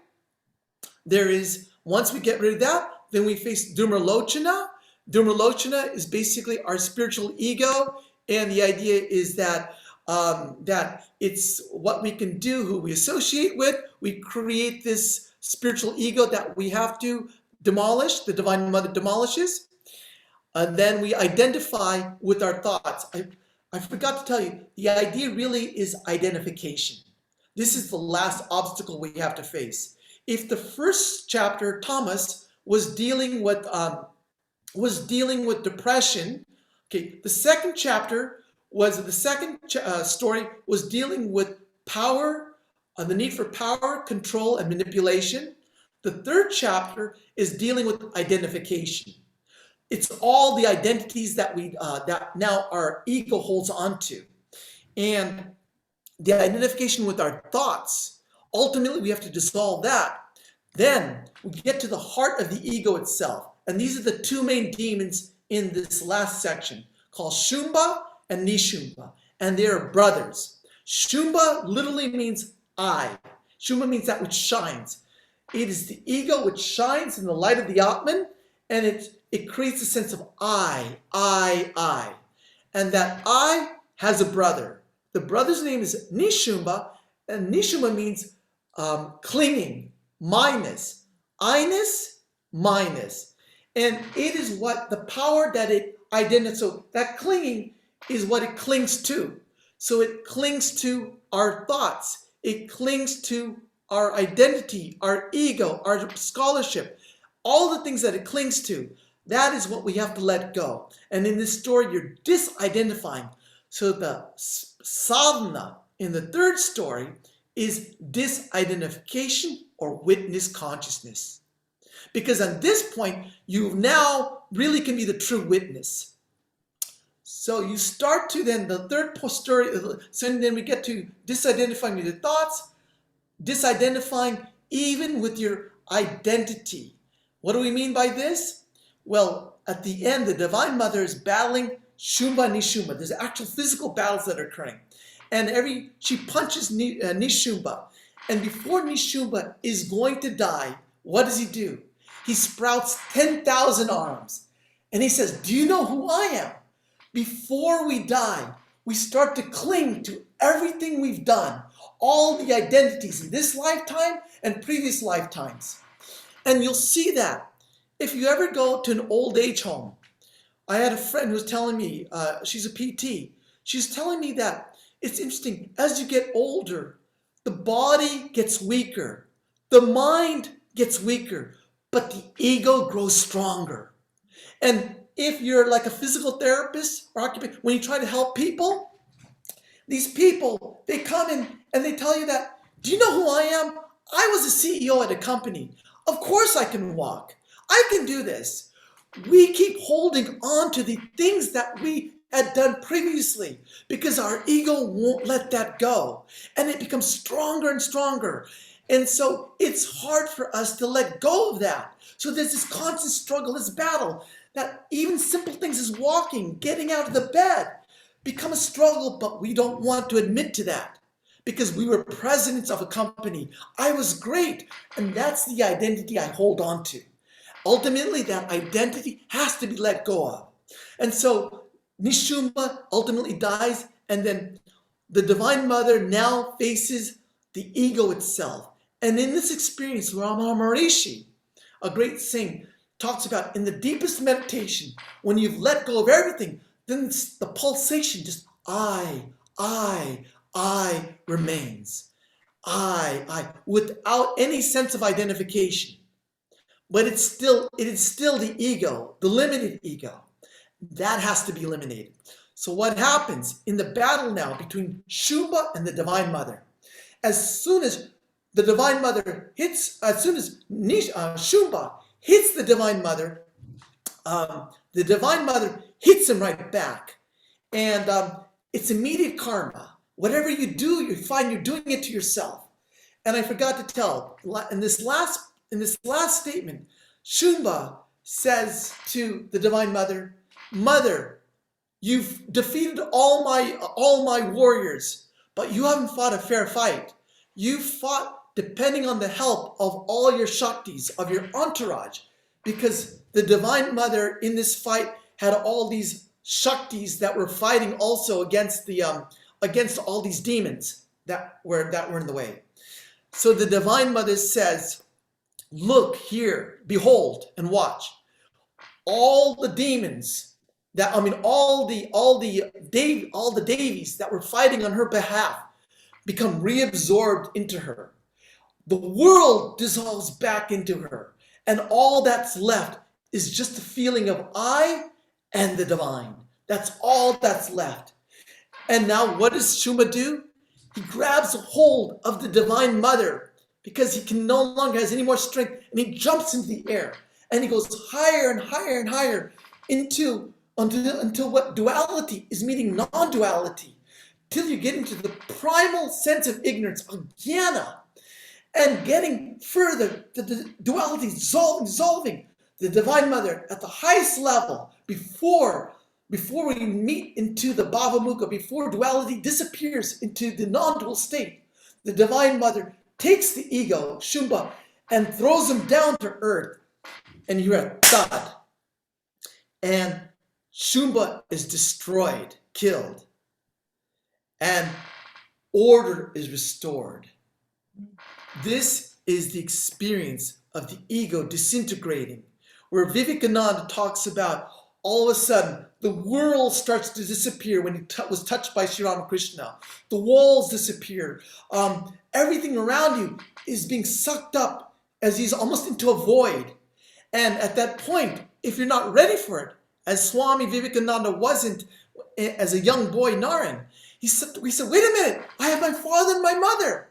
There is, once we get rid of that, then we face Dhumralochana. Dhumralochana is basically our spiritual ego. And the idea is that that it's what we can do, who we associate with. We create this spiritual ego that we have to demolish, the Divine Mother demolishes. And then we identify with our thoughts. I forgot to tell you, the idea really is identification. This is the last obstacle we have to face. If the first chapter, Thomas, was dealing with depression, okay, the second chapter was story was dealing with power, the need for power, control, and manipulation. The third chapter is dealing with identification. It's all the identities that that now our ego holds onto. And the identification with our thoughts, ultimately we have to dissolve that. Then we get to the heart of the ego itself. And these are the 2 main demons in this last section, called Shumba and Nishumba. And they are brothers. Shumba literally means I. Shumba means that which shines. It is the ego which shines in the light of the Atman, and it creates a sense of I. And that I has a brother. The brother's name is Nishumba, and Nishumba means clinging, minus, I-ness, minus. And it is what the power that it identifies, so that clinging is what it clings to. So it clings to our thoughts. It clings to our identity, our ego, our scholarship, all the things that it clings to. That is what we have to let go. And in this story, you're disidentifying. So the sadhana in the third story is disidentification or witness consciousness. Because at this point, you now really can be the true witness. So you start to then, the third story, so then we get to disidentifying your thoughts, disidentifying even with your identity. What do we mean by this? Well, at the end, the Divine Mother is battling Shumba and Nishumba. There's actual physical battles that are occurring. And she punches Nishumba. And before Nishumba is going to die, what does he do? He sprouts 10,000 arms. And he says, do you know who I am? Before we die, we start to cling to everything we've done, all the identities in this lifetime and previous lifetimes. And you'll see that if you ever go to an old age home. I had a friend who was telling me, she's a PT. She's telling me that it's interesting, as you get older, the body gets weaker, the mind gets weaker, but the ego grows stronger. And if you're like a physical therapist or occupation, when you try to help people, these people, they come in and they tell you that, do you know who I am? I was a CEO at a company. Of course I can walk. I can do this. We keep holding on to the things that we had done previously because our ego won't let that go. And it becomes stronger and stronger. And so it's hard for us to let go of that. So there's this constant struggle, this battle, that even simple things as walking, getting out of the bed, become a struggle, but we don't want to admit to that because we were presidents of a company. I was great. And that's the identity I hold on to. Ultimately, that identity has to be let go of. And so Nishumba ultimately dies, and then the Divine Mother now faces the ego itself. And in this experience, Ramana Maharishi, a great saint, talks about in the deepest meditation, when you've let go of everything, then it's the pulsation, just I remains. I, without any sense of identification. But it is still the ego, the limited ego. That has to be eliminated. So what happens in the battle now between Shumba and the Divine Mother? As soon as the Divine Mother hits, as soon as Shumba hits the Divine Mother hits him right back. And it's immediate karma. Whatever you do, you find you're doing it to yourself. And I forgot to tell, in this last statement, Shumba says to the Divine Mother, Mother, you've defeated all my warriors, but you haven't fought a fair fight. You fought depending on the help of all your Shaktis, of your entourage, because the Divine Mother in this fight had all these Shaktis that were fighting also against all these demons that were in the way. So the Divine Mother says, look here, behold, and watch. All the demons all the Devis that were fighting on her behalf become reabsorbed into her. The world dissolves back into her, and all that's left is just the feeling of I and the divine. That's all that's left. And now what does Shuma do? He grabs a hold of the Divine Mother because he can no longer has any more strength, and he jumps into the air, and he goes higher and higher and higher until what duality is meeting non-duality, till you get into the primal sense of ignorance, jnana, and getting further, the duality is dissolving. The Divine Mother at the highest level, before we meet into the Bhavamukha, before duality disappears into the non-dual state, the Divine Mother takes the ego, Shumba, and throws him down to earth. And you hear a thud. And Shumba is destroyed, killed. And order is restored. This is the experience of the ego disintegrating, where Vivekananda talks about all of a sudden the world starts to disappear when he was touched by Sri Ramakrishna. The walls disappear. Everything around you is being sucked up as he's almost into a void. And at that point, if you're not ready for it, as Swami Vivekananda wasn't as a young boy, Naren, we said, wait a minute, I have my father and my mother.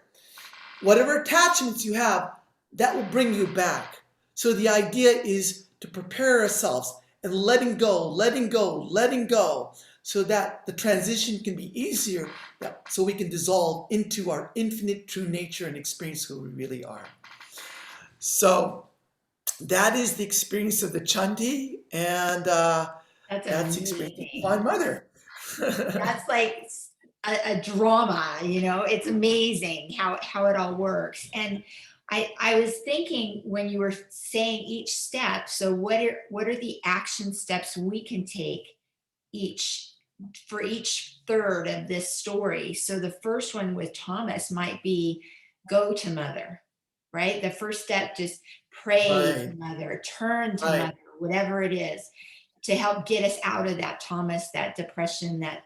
Whatever attachments you have, that will bring you back. So the idea is to prepare ourselves and letting go, so that the transition can be easier, so we can dissolve into our infinite true nature and experience who we really are. So that is the experience of the Chandi, and that's the experience of my mother. That's like a drama, it's amazing how it all works. And I was thinking when you were saying each step, so what are the action steps we can take for each third of this story? So the first one with Thomas might be go to mother, right? The first step, just pray to mother, turn to mother, whatever it is, to help get us out of that Thomas, that depression, that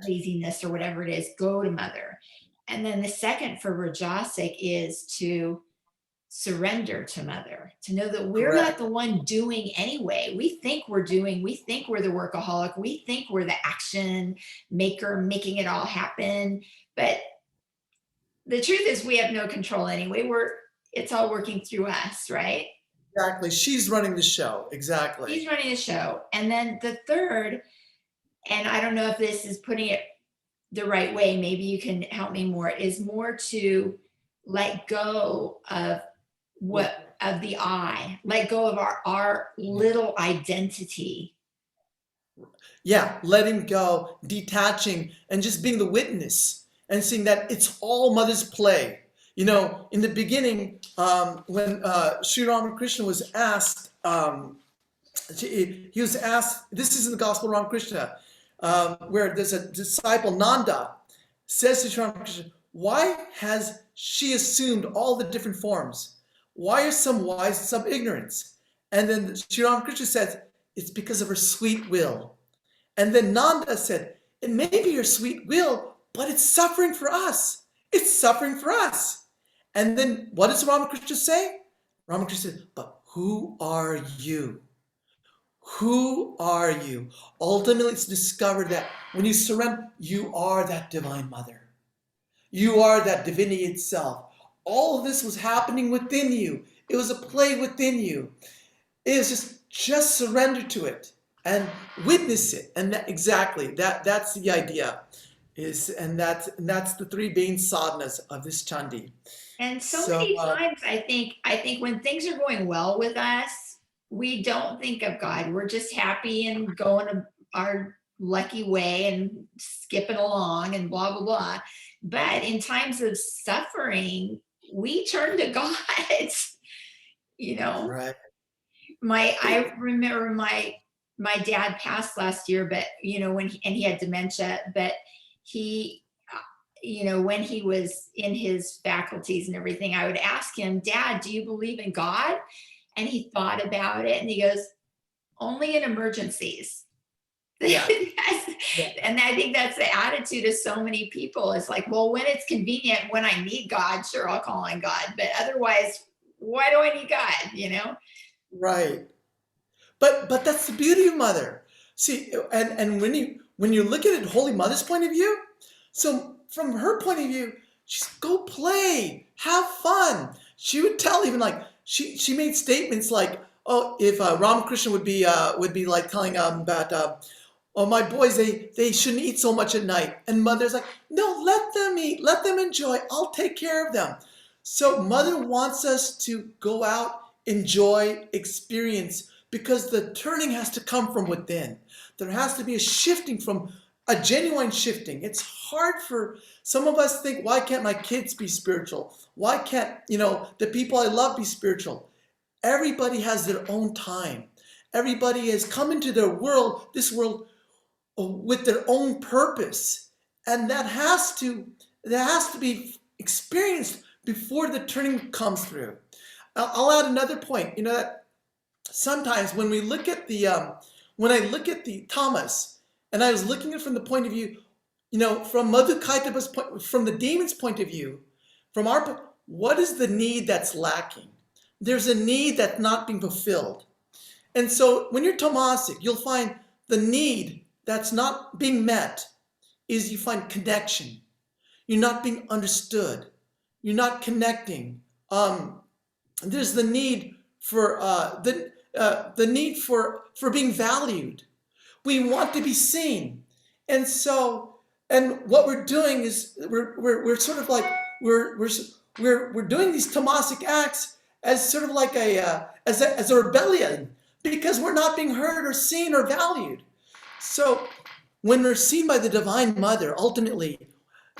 laziness, or whatever it is. Go to mother. And then the second for Rajasic is to surrender to mother, to know that we're not the one doing anyway. We think we're the workaholic, we think we're the action maker, making it all happen. But the truth is we have no control anyway. It's all working through us, right? Exactly. She's running the show. Exactly. She's running the show. And then the third, and I don't know if this is putting it the right way, maybe you can help me more, is more to let go of the I, let go of our little identity. Yeah, letting go, detaching, and just being the witness and seeing that it's all mother's play. In the beginning, when Sri Ramakrishna was asked he was asked, this is in the Gospel of Ramakrishna, where there's a disciple, Nanda, says to Sri Ramakrishna, why has she assumed all the different forms? Why are some wise and some ignorant? And then Sri Ramakrishna says, it's because of her sweet will. And then Nanda said, it may be her sweet will, but it's suffering for us. It's suffering for us. And then what does Ramakrishna say? Ramakrishna said, but who are you? Who are you? Ultimately, it's discovered that when you surrender, you are that divine mother. You are that divinity itself. All of this was happening within you. It was a play within you. It was just surrender to it and witness it. And that's the idea. That's the three main sadhanas of this Chandi. And so many times I think when things are going well with us, we don't think of God. We're just happy and going our lucky way and skipping along and blah, blah, blah. But in times of suffering, we turn to God, you know. Right. I remember my dad passed last year, but when he had dementia, but he, when he was in his faculties and everything, I would ask him, Dad, do you believe in God? And he thought about it and he goes, only in emergencies. Yeah. And I think that's the attitude of so many people. It's like, well, when it's convenient, when I need God, sure, I'll call on God. But otherwise, why do I need God, Right. But that's the beauty of Mother. See, and when you look at it, Holy Mother's point of view, so from her point of view, she's go play, have fun. She would tell even like she made statements like, oh, if Ramakrishna would be like telling about oh, my boys, they shouldn't eat so much at night. And Mother's like, no, let them eat, let them enjoy. I'll take care of them. So Mother wants us to go out, enjoy, experience, because the turning has to come from within. There has to be a shifting, from a genuine shifting. It's hard for some of us think, why can't my kids be spiritual? Why can't, the people I love be spiritual? Everybody has their own time. Everybody has come into this world with their own purpose. And that has to be experienced before the turning comes through. I'll add another point, that sometimes when we look at when I look at the Tamas, and I was looking at it from the point of view, from Madhukaitapa's point, from the demon's point of view, from what is the need that's lacking? There's a need that's not being fulfilled. And so when you're tamasic, you'll find the need that's not being met is you find connection. You're not being understood. You're not connecting. There's the need for the need for being valued. We want to be seen, and what we're doing is we're sort of like we're doing these tamasic acts as sort of like as a rebellion, because we're not being heard or seen or valued. So when we're seen by the Divine Mother, ultimately,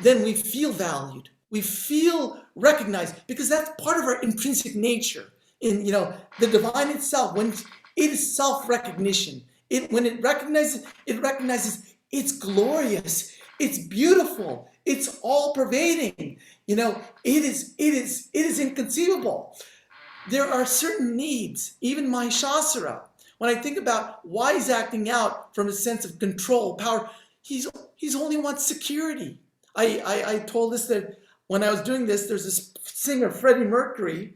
then we feel valued. We feel recognized, because that's part of our intrinsic nature. In the divine itself, when it is self-recognition, when it recognizes it's glorious, it's beautiful, it's all-pervading. It is inconceivable. There are certain needs, even Mahishasura. When I think about why he's acting out from a sense of control, power, he's only wants security. I told this that when I was doing this, there's this singer, Freddie Mercury,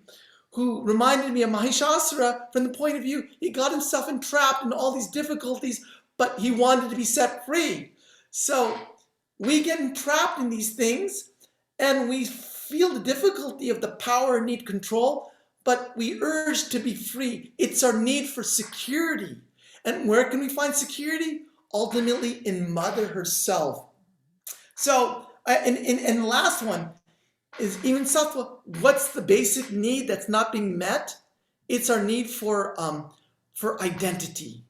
who reminded me of Mahishasura from the point of view, he got himself entrapped in all these difficulties, but he wanted to be set free. So we get entrapped in these things, and we feel the difficulty of the power and need control, but we urge to be free. It's our need for security. And where can we find security? Ultimately in Mother herself. So, and the last one is even sattva. What's the basic need that's not being met? It's our need for identity.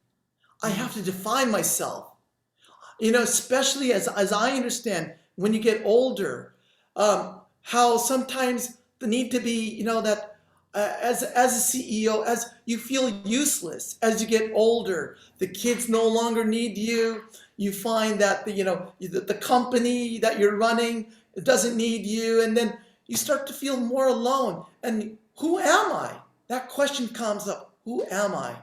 I have to define myself. Especially as I understand, when you get older, how sometimes the need to be, that as a CEO, as you feel useless as you get older, the kids no longer need you. You find that the company that you're running doesn't need you, and then you start to feel more alone. And who am I? That question comes up. Who am I?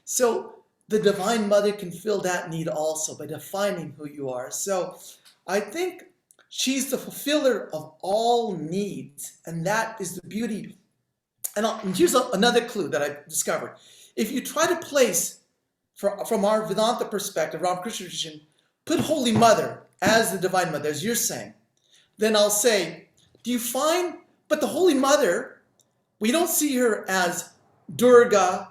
So the Divine Mother can fill that need also by defining who you are. So I think she's the fulfiller of all needs, and that is the beauty. And here's another clue that I discovered. If you try to place, from our Vedanta perspective, Ramakrishna tradition, put Holy Mother as the Divine Mother, as you're saying, then I'll say, do you find, but the Holy Mother, we don't see her as Durga.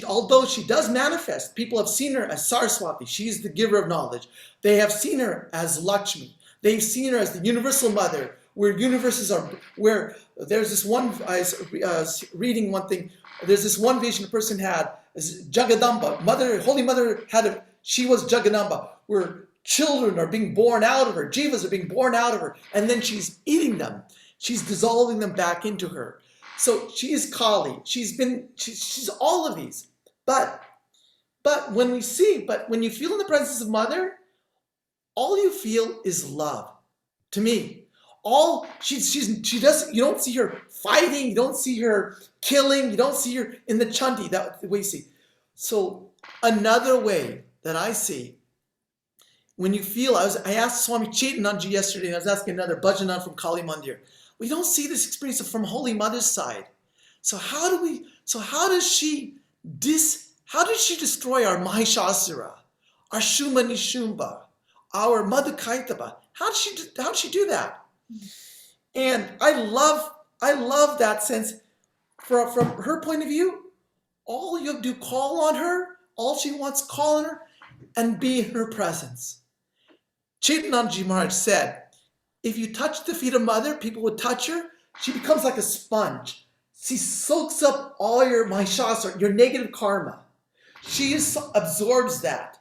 Although she does manifest, people have seen her as Saraswati. She's the giver of knowledge. They have seen her as Lakshmi. They've seen her as the universal mother, where universes are, where there's this one, I was reading one thing, there's this one vision a person had, as Jagadamba, Holy Mother she was Jagadamba, where children are being born out of her, jivas are being born out of her, and then she's eating them. She's dissolving them back into her. So she is Kali. She's all of these. But when you feel in the presence of Mother, all you feel is love. To me, she does. You don't see her fighting. You don't see her killing. You don't see her in the Chandi. That the way you see. So another way that I see, when you feel, I asked Swami Chaitananji yesterday, and I was asking another Bhajanan from Kali Mandir. We don't see this experience from Holy Mother's side. So how does she destroy our Mahishasura, our Shumani Shumba, our Mother Kaitaba? How did she do that? And I love that sense. From her point of view, all you have to do, call on her, all she wants, call on her, and be in her presence. Chaitananji Maharaj said, if you touch the feet of Mother, people would touch her. She becomes like a sponge. She soaks up all your mahishasura, your negative karma. She absorbs that.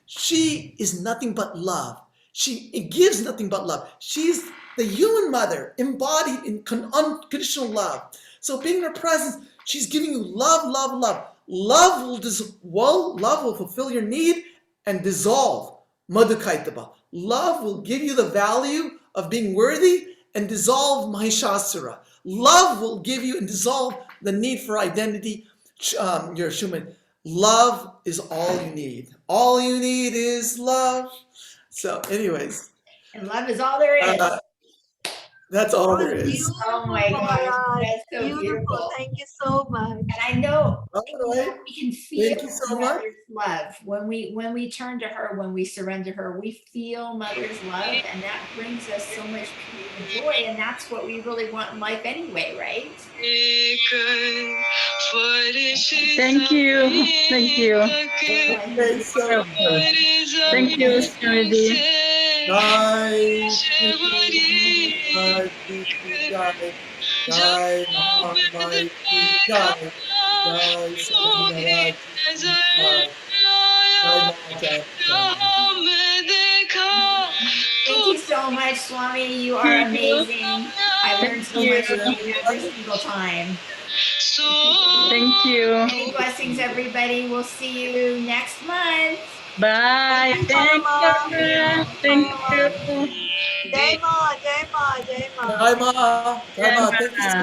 She is nothing but love. It gives nothing but love. She's the human mother embodied in unconditional love. So being in her presence, she's giving you love, love, love. Love will fulfill your need and dissolve Madhukaitaba. Love will give you the value of being worthy and dissolve Mahishasura. Love will give you and dissolve the need for identity, your Shuman. Love is all you need. All you need is love. So anyways. And love is all there is. That's all there is. Beautiful, Oh my gosh, that's so beautiful. Thank you so much. And I know, Right. we can feel Thank you so much. Mother's love. When we turn to her, when we surrender her, we feel Mother's love, and that brings us so much joy, and that's what we really want in life anyway, right? Thank you. Thank you. Okay, so Thank you, Swami. Jai Jai Mahamai Jai Jai Swami Maharaj Jai Jai Thank you so much, Swami. You are amazing. I learned so much from you every single time. Thank you. Many blessings, everybody. We'll see you next month. Bye. Thank you. Thank you. Jai Ma, Jai Ma, Jai Ma. Jai Ma. Jai Ma. Thank you so